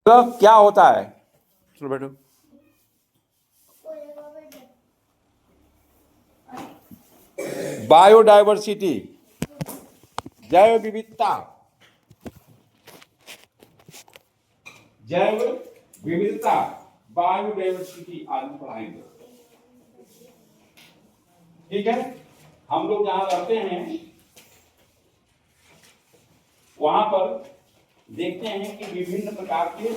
तो क्या होता है? चलो बैठो। बायोडायवर्सिटी, जैव विविधता, जैव विविधता, बायोडायवर्सिटी आज हम पढ़ाएंगे। ठीक है, हम लोग जहां रहते हैं वहां पर देखते हैं कि विभिन्न प्रकार के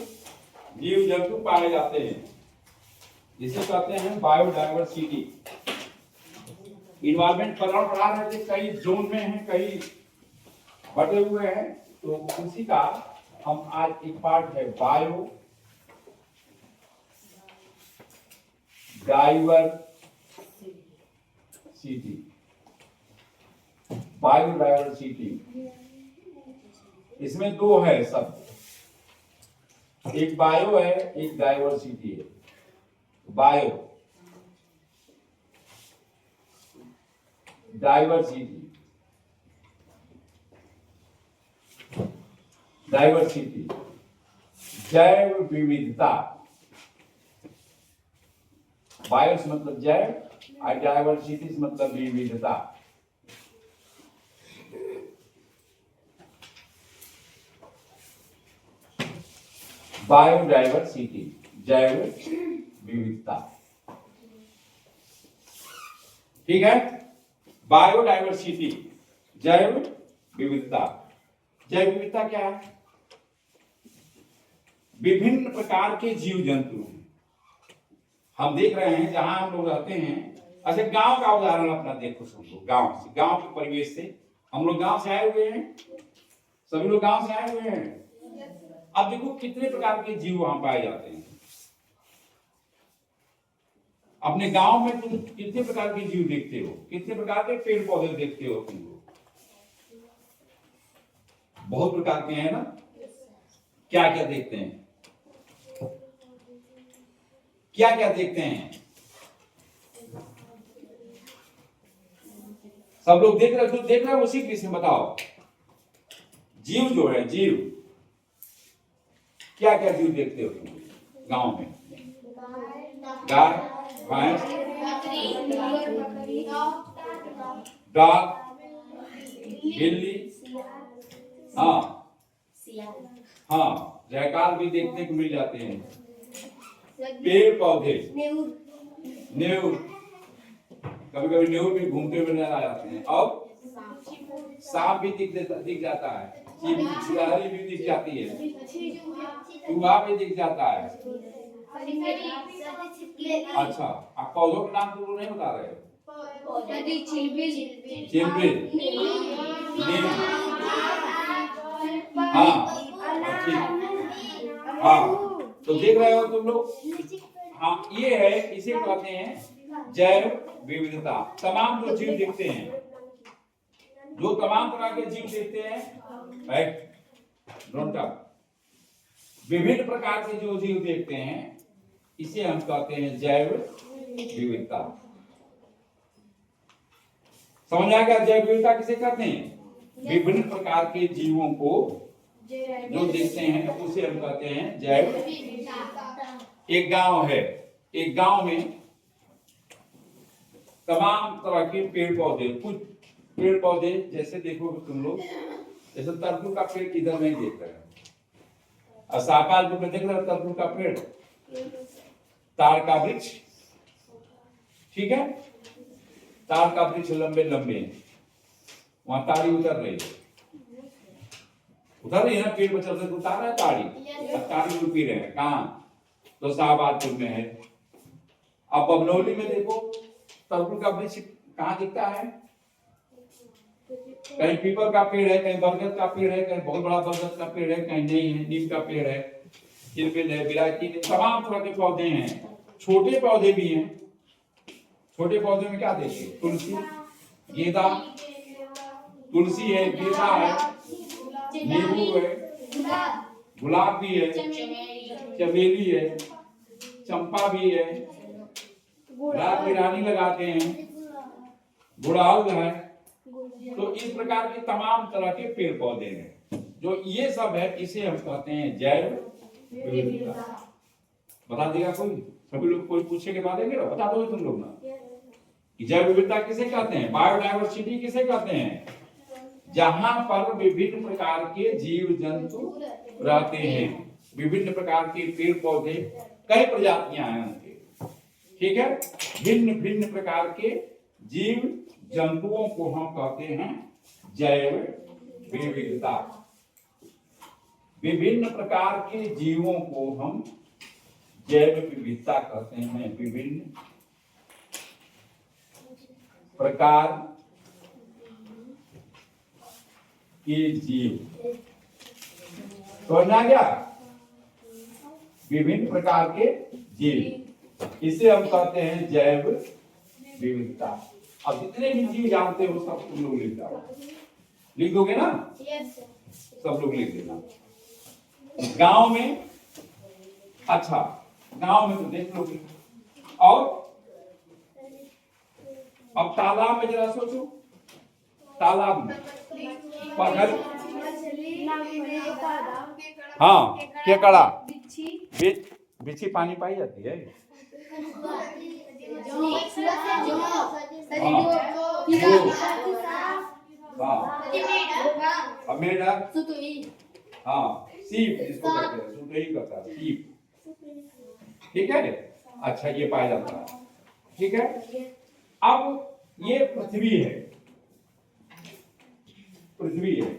जीव जंतु पाए जाते हैं, जिसे कहते हैं बायोडायवर्सिटी। इन्वायरमेंट पर्यावरण पढ़ा रहे थे, कई जोन में है, कई बटे हुए हैं, तो उसी का हम आज एक पार्ट है बायो डाइवर्सिटी। बायोडाइवर्सिटी इसमें दो है सब, एक बायो है एक डाइवर्सिटी है। बायो डाइवर्सिटी, डाइवर्सिटी जैव विविधता। बायोस मतलब जैव और डाइवर्सिटी मतलब विविधता। बायोडाइवर्सिटी जैव विविधता, ठीक है। बायोडाइवर्सिटी जैव विविधता। जैव विविधता क्या है? विभिन्न प्रकार के जीव जंतु हम देख रहे हैं जहां हम लोग रहते हैं। अच्छा, गांव का उदाहरण अपना देखो, सब लोग गांव से, गांव के परिवेश से। हम लोग गांव से आए हुए हैं, सभी लोग गांव से आए हुए हैं। अब देखो कितने प्रकार के जीव वहां पाए जाते हैं। अपने गांव में तुम कितने प्रकार के जीव देखते हो, कितने प्रकार के पेड़ पौधे देखते हो तुम लोग? बहुत प्रकार के हैं ना। क्या क्या देखते हैं, क्या क्या देखते हैं? सब लोग देख रहे, जो देख रहे हो उसी के विषय में बताओ। जीव जो है, जीव क्या क्या जीव देखते हो तुम गांव में? गाय, भैंस, डॉग, बिल्ली, हाँ हाँ, जयकार भी देखने को मिल जाते हैं। पेड़ पौधे, नेऊर, कभी कभी नेऊर भी घूमते हुए नजर आ जाते हैं। और सांप भी दिख जाता है, चिड़ियारी भी दिख जाती है, चूहा भी दिख जाता है। अच्छा, आप पौधों के नाम तो नहीं बता रहे? चिलबिल, नीम, हाँ हाँ, तो देख रहे हो तुम लोग। हाँ, ये है, इसे कहते हैं जैव विविधता। तमाम जो जीव दिखते हैं, जो तमाम तरह के जीव देखते हैं, विभिन्न प्रकार के जो जीव देखते हैं, इसे हम कहते हैं जैव विविधता। समझ आ गया? जैव विविधता किसे कहते हैं? विभिन्न प्रकार के जीवों को जो देखते हैं उसे हम कहते हैं जैव विविधता। एक गांव है, एक गांव में तमाम तरह के पेड़ पौधे, कुछ पेड़ पौधे जैसे देखोगे तुम लोग, जैसे तरबूज का पेड़ इधर नहीं देख रहे हैं, और सापालपुर में देख रहे हो तरबूज का पेड़, ताड़ का वृक्ष, ठीक है, ताड़ का वृक्ष लंबे लंबे, वहां ताड़ी उतर रही है, उतर रही है ना, पेड़ पर चलते उतार रहा है ताड़ी, ताड़ी पी रहे हैं। कहाँ? तो शाहबादपुर में है। अब बबनौली में देखो तरबूज का वृक्ष कहाँ दिखता है? कहीं पीपल का पेड़ है, कहीं बरगद का पेड़ है, कहीं बहुत बड़ा बरगद का पेड़ है, कहीं नहीं है, नीम का पेड़ है, चिलबिल है, बिलायती, तमाम तरह के पौधे हैं। छोटे पौधे भी हैं। छोटे पौधे में क्या देखिए? तुलसी, गेंदा, तुलसी है, गेंदा है, नींबू है, गुलाब भी है, चमेली है, चंपा भी है, रात की रानी लगाते हैं, गुड़हल है। तो इस प्रकार के तमाम तरह के पेड़ पौधे हैं। जो ये सब है, इसे हम कहते हैं जैव विविधता। बता देगा कोई? सभी लोग कोई पूछे के बाद देंगे, बता दो तुम लोग ना कि जैव विविधता किसे कहते हैं, बायोडायवर्सिटी किसे कहते हैं? जहां पर विभिन्न प्रकार के जीव जंतु रहते हैं, विभिन्न प्रकार के पेड़ पौधे, कई प्रजातियां हैं उनके, ठीक है। भिन्न भिन्न प्रकार के जीव जंतुओं को हम कहते हैं जैव विविधता। विभिन्न प्रकार के जीवों को हम जैव विविधता कहते हैं। विभिन्न प्रकार के जीव, तो आ गया विभिन्न प्रकार के जीव, इसे हम कहते हैं जैव विविधता। अब जितने भी जीव जानते हो सब तुम लोग लिख जाओ, लिख दोगे ना? सब लोग लिख देना। गांव में, अच्छा गांव में तो देख लोगे, और अब तालाब में जरा सोचो, तालाब में पत्थर, हाँ केकड़ा, बिच्छी पानी पाई जाती है, मेढक, हाँ सीप जिसको कहते हैं, सुतुई कहता है सीप, ठीक है। अच्छा ये पाया जाता है, ठीक है। अब ये पृथ्वी है, पृथ्वी है,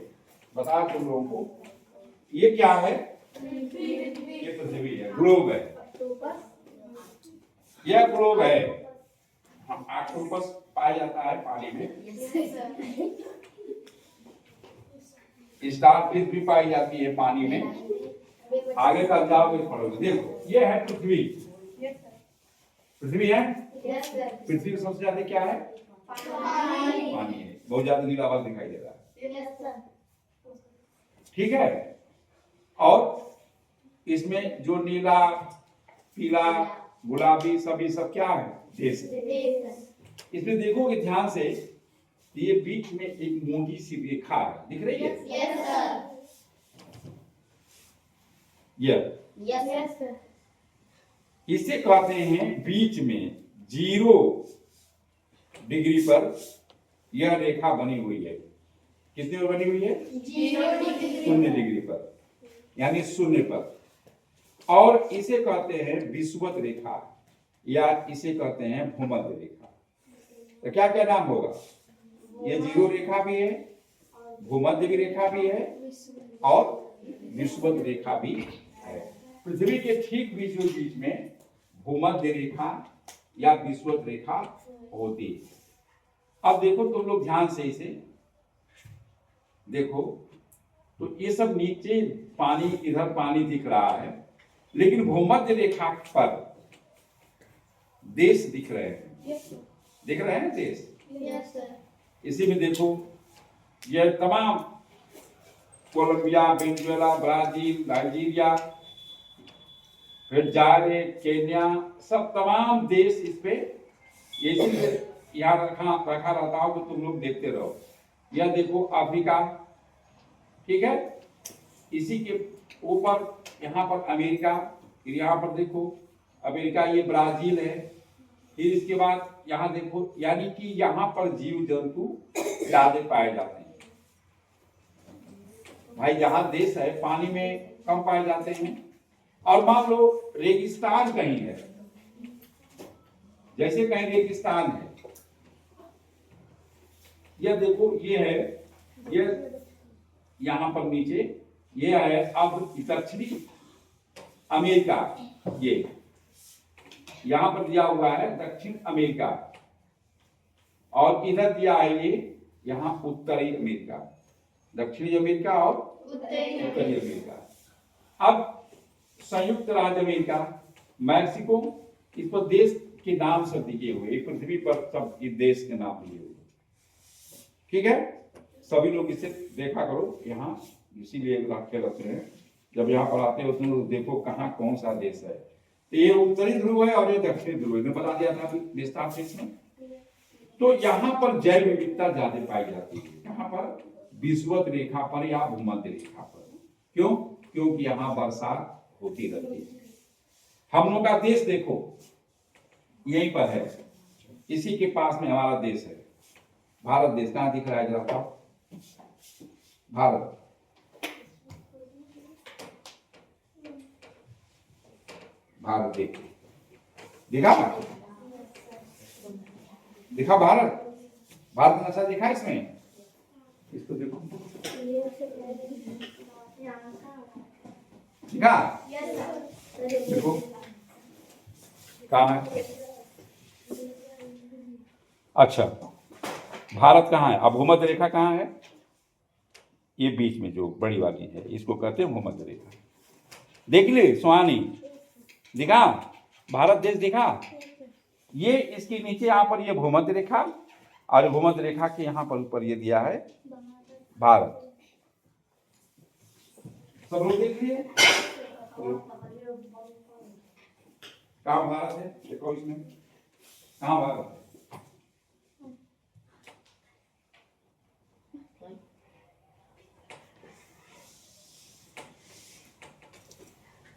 बता तुम लोगों को ये क्या है? ये पृथ्वी है, ग्लोब है, यह ग्लोब है। ऑक्टोपस पाया जाता है पानी में, स्टारफिश भी पाई जाती है पानी में। आगे का जाओगे पढ़ोगे, देखो ये है पृथ्वी, पृथ्वी है। पृथ्वी में सबसे ज्यादा क्या है? पानी है, बहुत ज्यादा नीला आवाज दिखाई दे रहा है, ठीक है। और इसमें जो नीला, पीला, गुलाबी सभी सब क्या है? देश है। इसमें देखोगे ध्यान से, ये बीच में एक मोटी सी रेखा है, दिख रही है? यस। इसे कहते हैं बीच में 0 डिग्री पर यह रेखा बनी हुई है। कितने पर बनी हुई है? 0 डिग्री पर, यानी शून्य पर। और इसे कहते हैं विषुवत रेखा, या इसे कहते हैं भूमध्य रेखा। तो क्या क्या नाम होगा? ये 0 रेखा भी है, भूमध्य भी रेखा भी है, और विषुवत रेखा भी है। पृथ्वी के ठीक बीचों बीच में भूमध्य रेखा या विषुवत रेखा होती है। अब देखो तुम लोग ध्यान से इसे देखो, तो ये सब नीचे पानी, इधर पानी दिख रहा है, लेकिन भूमध्य रेखा पर देश दिख रहे हैं, दिख रहे हैं देश। इसी में देखो ये तमाम कोलंबिया, वेनेजुएला, ब्राजील, नाइजीरिया, फिर जारे, केन्या, सब तमाम देश इस पे ये यहाँ रखा रहता हो, तो तुम लोग देखते रहो। यह देखो अफ्रीका, ठीक है। इसी के ऊपर यहाँ पर अमेरिका, फिर यहाँ पर देखो अमेरिका, ये ब्राजील है। फिर इसके बाद यहाँ देखो, यानी कि यहाँ पर जीव जंतु ज्यादा पाए जाते हैं। भाई जहाँ देश है पानी में कम पाए जाते हैं। और मान लो रेगिस्तान कहीं है, जैसे कहीं रेगिस्तान है, यह देखो ये है, ये यहाँ पर नीचे ये है। अब दक्षिणी अमेरिका, ये यहां पर दिया हुआ है दक्षिण अमेरिका, और इधर दिया है ये यहां उत्तरी अमेरिका, दक्षिणी अमेरिका और उत्तरी अमेरिका। अब संयुक्त राज्य अमेरिका, मैक्सिको, इस पर देश के नाम सब दिए हुए, पृथ्वी पर सब इस देश के नाम दिए हुए, ठीक है। सभी लोग इसे देखा करो यहाँ, इसीलिए रखे रहते हैं। जब यहाँ पर आते हो तुम लोग देखो कहाँ कौन सा देश है। तो ये उत्तरी ध्रुव है और ये दक्षिणी ध्रुव है, मैं बता दिया था विस्तार से इसमें। तो यहाँ पर जैव विविधता ज्यादा पाई जाती है, यहाँ पर विषुवत रेखा पर या भूमध्य रेखा पर। क्यों? क्योंकि यहाँ वर्षा होती रहती है। हम लोग का देश देखो यहीं पर है, इसी के पास में हमारा देश है, भारत देश। कहाँ दिख रहा है जरा बताओ? भारत, भारत देखो, दिखा दिखा भारत, भारत का नक्शा दिखा इसमें, इसको देखो दिखा, देखो कहाँ है? अच्छा, भारत कहाँ है? अब भूमध्य रेखा कहाँ है? ये बीच में जो बड़ी वाली है इसको कहते हैं भूमध्य रेखा। देख ले सुहानी, दिखा भारत देश दिखा। ये इसके नीचे यहाँ पर ये भूमध्य रेखा, और भूमध्य रेखा के यहाँ पर ऊपर ये दिया है भारत। सब लोग देख लिए कहाँ भारत है? देखो इसमें कहाँ भारत है?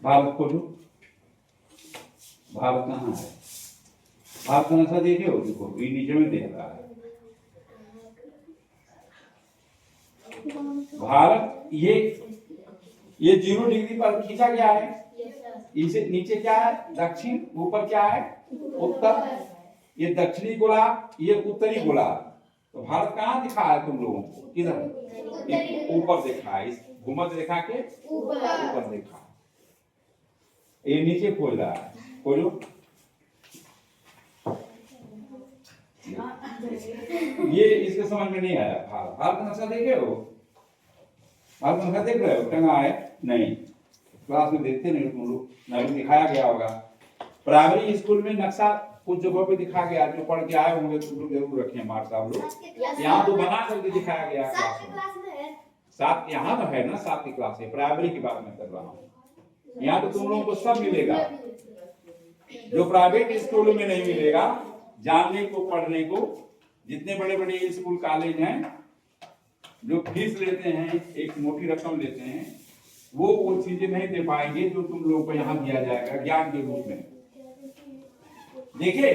भारत खोलो, भारत कहाँ है? भारत का नक्शा देखे हो? देखो ये नीचे में देख रहा है भारत। ये 0 डिग्री पर खींचा गया है। इसे नीचे क्या है? दक्षिण, ऊपर क्या है? उत्तर। ये दक्षिणी गोलार्ध, ये उत्तरी गोलार्ध। तो भारत कहाँ दिखा है तुम लोगों को? किधर? ऊपर देखा है, इस भूमध्य रेखा के ऊपर देखा। ये नीचे खोल रहा है, खोलो। ये इसके समझ में नहीं आया। भारत, भारत का नक्शा देखे हो? भारत का नक्शा देख रहे हो? टंगा है? नहीं, क्लास में देखते नहीं तुम लोग, नहीं दिखाया गया होगा। प्राइमरी स्कूल में नक्शा कुछ जगहों पे दिखा गया, जो पढ़ के आए होंगे तुम लोग जरूर रखें मार्क साहब लोग। यहाँ तो बना करके दिखाया गया क्लास में। सात यहाँ तो है ना, 7वीं क्लास है, प्राइमरी की बात मैं कर रहा हूँ। यहाँ तो तुम लोगों को सब मिलेगा जो प्राइवेट स्कूलों में नहीं मिलेगा, जानने को, पढ़ने को। जितने बड़े बड़े स्कूल कॉलेज हैं जो फीस लेते हैं, एक मोटी रकम लेते हैं, वो चीजें नहीं दे पाएंगे जो तुम लोगों को यहाँ दिया जाएगा ज्ञान के रूप में। देखिए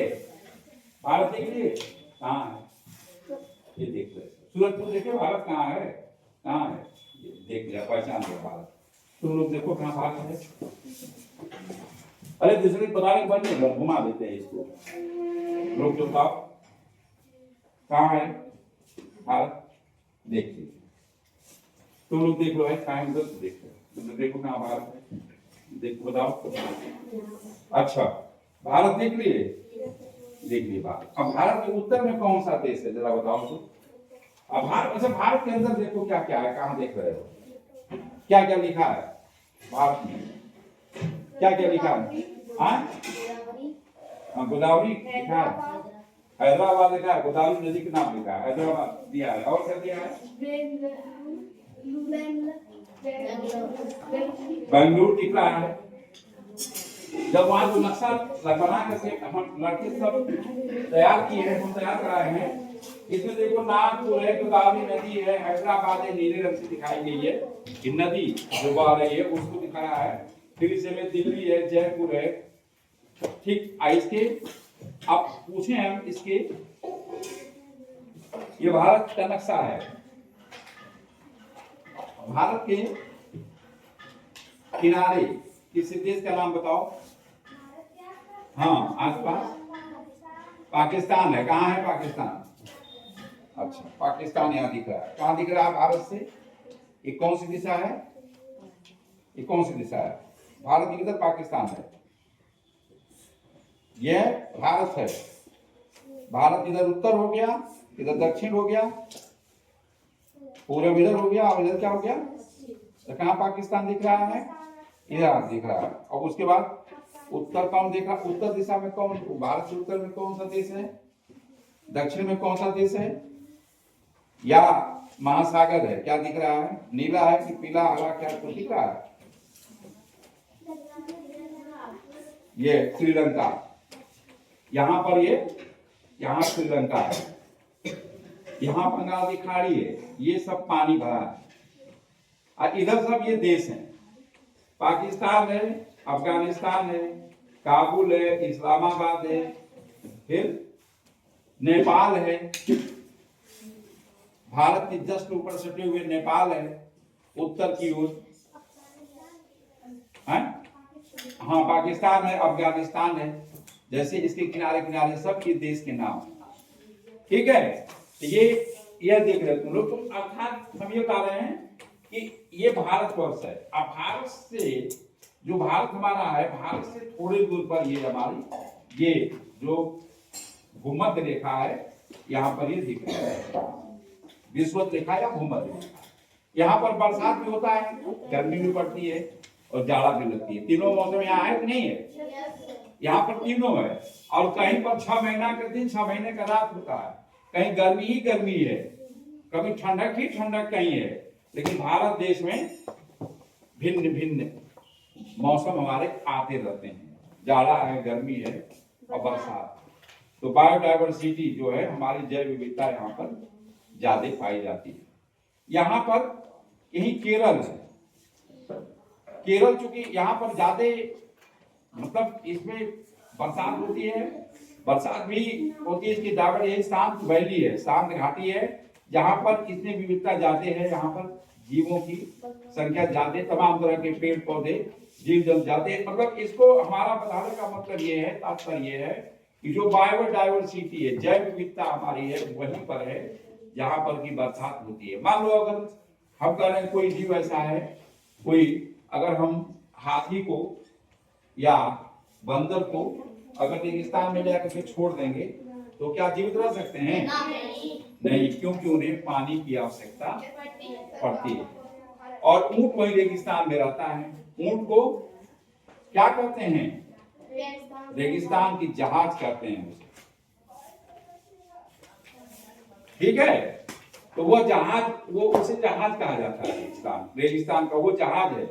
भारत देख लिए कहाँ है? ये देख रहे, सूरजपुर देखे भारत कहाँ है? कहाँ है? देख लिया, पहचान लिया भारत। तुम लोग देखो कहाँ भारत है? अरे दूसरे बताने के बाद नहीं, घुमा देते हैं इसको लोग। जो बताओ कहाँ है भारत? देख लीजिए, तुम लोग देख लो है कहाँ है? उधर देख लो, देखो कहाँ भारत है, देखो बताओ। अच्छा, भारत देख लिए, देख लिए भारत। अब भारत के उत्तर में कौन सा देश है जरा बताओ तो। अब भारत, अच्छा भारत के अंदर देखो क्या क्या है, कहाँ देख रहे हो? क्या क्या लिखा है भारत में? क्या क्या लिखा है? गोदावरी लिखा है, हैदराबाद लिखा है, गोदावरी नदी का नाम लिखा है, हैदराबाद दिया है। और क्या दिया है? बेंगलुरु दिख रहा है। जब वहां जो नक्शा बना करके हम लड़के सब तैयार किए हैं, हम तैयार कराए हैं, इसमें देखो नागपुर है, गोदावरी नदी है, हैदराबाद है, नीले रंग से दिखाई गई है कि नदी जो बह रही है उसको दिखाया है। फिर इसे में दिल्ली है, जयपुर है, ठीक। इसके अब पूछे हम इसके, ये भारत का नक्शा है। भारत के किनारे किसी देश का नाम बताओ? हाँ, आसपास पाकिस्तान है। कहाँ है पाकिस्तान? अच्छा, पाकिस्तान यहाँ दिख रहा है। कहाँ दिख रहा है भारत से? ये कौन सी दिशा है? ये कौन सी दिशा है? भारत की इधर, पाकिस्तान है। यह भारत है। भारत इधर उत्तर हो गया, इधर दक्षिण हो गया, पूरब इधर हो गया, और इधर क्या हो गया? तो कहाँ पाकिस्तान दिख रहा है? इधर दिख रहा है। और उसके बाद उत्तर कौन देखा? उत्तर दिशा में कौन? भारत के उत्तर में कौन सा देश है? दक्षिण में कौन सा देश है? या महासागर है? क्या दिख रहा है? नीला है कि पीला, हरा, क्या तो दिख रहा है? ये श्रीलंका, यहाँ पर ये, यहाँ श्रीलंका है, यहाँ बंगाल की खाड़ी है, ये सब पानी भरा है, और इधर सब ये देश हैं। पाकिस्तान है, अफगानिस्तान है, काबुल है, इस्लामाबाद है, फिर नेपाल है, भारत के जस्ट ऊपर सटे हुए नेपाल है उत्तर की ओर, हाँ पाकिस्तान है, अफगानिस्तान है, जैसे इसके किनारे किनारे सब के देश के नाम। ठीक है, तो ये देख रहे तुम लोग, तुम अर्थात हम ये बता रहे हैं कि ये भारतवर्ष है। अब भारत से जो भारत हमारा है, भारत से थोड़े दूर पर ये हमारी ये जो भूमध्य रेखा है, यहाँ पर ये दिख रहा है विषुवत रेखा या भूमध्य रेखा। यहाँ पर बरसात भी होता है, गर्मी भी पड़ती है और जाड़ा भी लगती है। तीनों मौसम यहाँ है कि नहीं है? यहाँ पर तीनों है। और कहीं पर 6 महीना का दिन 6 महीने का रात होता है, कहीं गर्मी ही गर्मी है, कभी ठंडक ही ठंडक कहीं है। लेकिन भारत देश में भिन्न भिन्न मौसम हमारे आते रहते हैं, जाड़ा है, गर्मी है और बरसात। तो बायोडाइवर्सिटी जो है हमारी जैव विविधता यहाँ पर ज्यादा पाई जाती है। यहाँ पर यही केरल है, केरल चूंकि यहाँ पर ज्यादा मतलब इसमें बरसात होती है, बरसात भी होती है, इसकी दावड़ यही शांत वैली है, शांत घाटी है, जहाँ पर इसमें विविधता ज्यादा है। यहाँ पर जीवों की संख्या ज्यादा, तमाम तरह के पेड़ पौधे जीव जंतु ज्यादा। मतलब इसको हमारा बताने का मतलब ये है, तात्पर्य ये है कि जो बायोडाइवर्सिटी है, जैव विविधता हमारी है, वहीं पर है जहाँ पर की बरसात होती है। मान लो अगर हम कह रहे हैं कोई जीव ऐसा है, कोई अगर हम हाथी को या बंदर को अगर रेगिस्तान में जाकर के छोड़ देंगे तो क्या जीवित रह सकते हैं? नहीं, क्योंकि उन्हें पानी की आवश्यकता पड़ती है। और ऊंट वही रेगिस्तान में रहता है। ऊंट को क्या कहते हैं? रेगिस्तान की जहाज कहते हैं उसे। ठीक है, तो वो जहाज, वो उसे जहाज कहा जाता है। रेगिस्तान का वो जहाज है,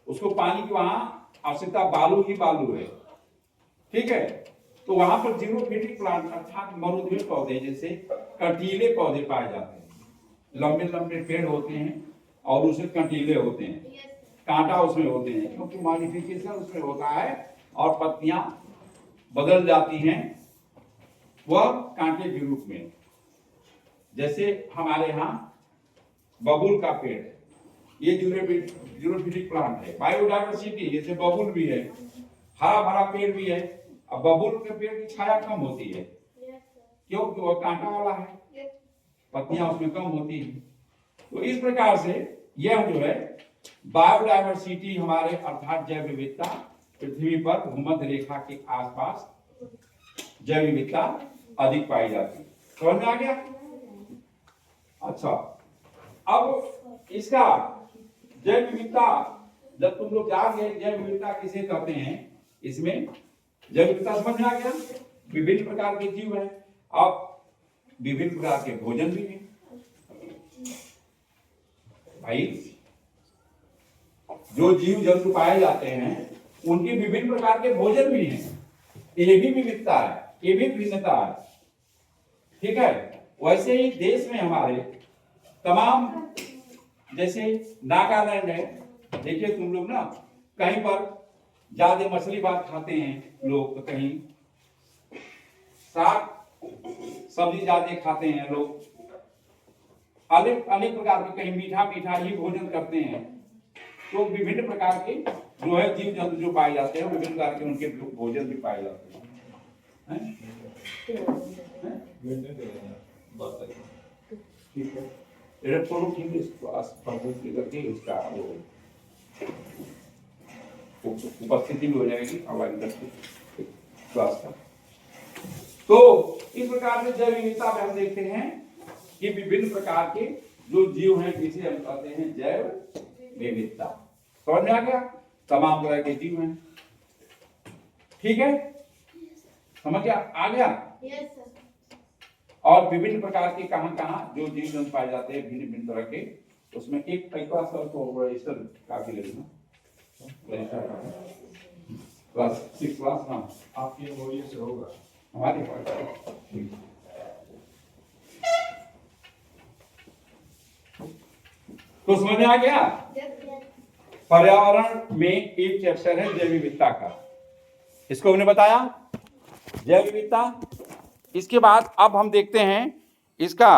उसको पानी की वहां आवश्यकता बालू ही बालू है। ठीक है, तो वहां पर जीरोफिटिक प्लांट अर्थात मरुद्वीय पौधे जैसे कंटीले पौधे पाए जाते हैं। लंबे लंबे पेड़ होते हैं और उसे कंटीले होते हैं, कांटा उसमें होते हैं, क्योंकि मॉडिफिकेशन उसमें होता है और पत्तियां बदल जाती हैं वह कांटे के रूप में। जैसे हमारे यहाँ बबूल का पेड़ है, ये जीरोफिटिक प्लांट है। बायोडाइवर्सिटी जैसे बबूल भी है, हरा भरा पेड़ भी है। अब बबूल के पेड़ की छाया कम होती है, क्योंकि वह कांटा वाला है, पत्तियां उसमें कम होती है। तो इस प्रकार से यह जो है बायोडाइवर्सिटी हमारे अर्थात जैव विविधता पृथ्वी पर भूमध्य रेखा के आसपास जैव विविधता अधिक पाई जाती है। समझ में आ गया? अच्छा, अब इसका जैव विविधता जब तुम लोग जान गए जैव विविधता किसे कहते हैं, इसमें जैव विविधता समझ में आ गया। विभिन्न प्रकार के जीव हैं, अब विभिन्न प्रकार के भोजन भी हैं। भाई जो जीव जंतु पाए जाते हैं उनके विभिन्न प्रकार के भोजन भी हैं, ये भी विविधता है, ये भी भिन्नता है। ठीक है, वैसे ही देश में हमारे तमाम, जैसे नागालैंड है, देखिए तुम लोग ना कहीं पर ज्यादा मछली भात खाते हैं लोग, तो कहीं साग सब्जी ज्यादा खाते हैं लोग, अनेक अनेक प्रकार के, कहीं मीठा मीठा ही भोजन करते हैं। तो विभिन्न प्रकार के जो है जीव जंतु जो पाए जाते हैं, विभिन्न प्रकार के उनके भोजन भी पाए जाते हैं। ठीक है, इलेक्ट्रॉनिक इंग्लिश क्लास करके इसका वो उपस्थिति भी हो जाएगी हमारी क्लास का। तो इस प्रकार से जैव विविधता में हम देखते हैं कि विभिन्न प्रकार के जो जीव हैं जिसे हम कहते हैं जैव विविधता। समझ में आ गया? तमाम तरह के जीव हैं। ठीक है, समझ गया? आ गया? Yes sir. और विभिन्न प्रकार के कहां कहां जो जीव जंतु पाए जाते हैं भिन्न भिन्न तरह के, उसमें एक क्लास को रजिस्टर काफी लगेगा, क्लास 6 क्लास। हाँ, आपके वॉल्यूम से होगा हमारे पास। तो समझ में आ गया? पर्यावरण में एक चैप्टर है जैव विविधता का, इसको हमने बताया जैव विविधता। इसके बाद अब हम देखते हैं इसका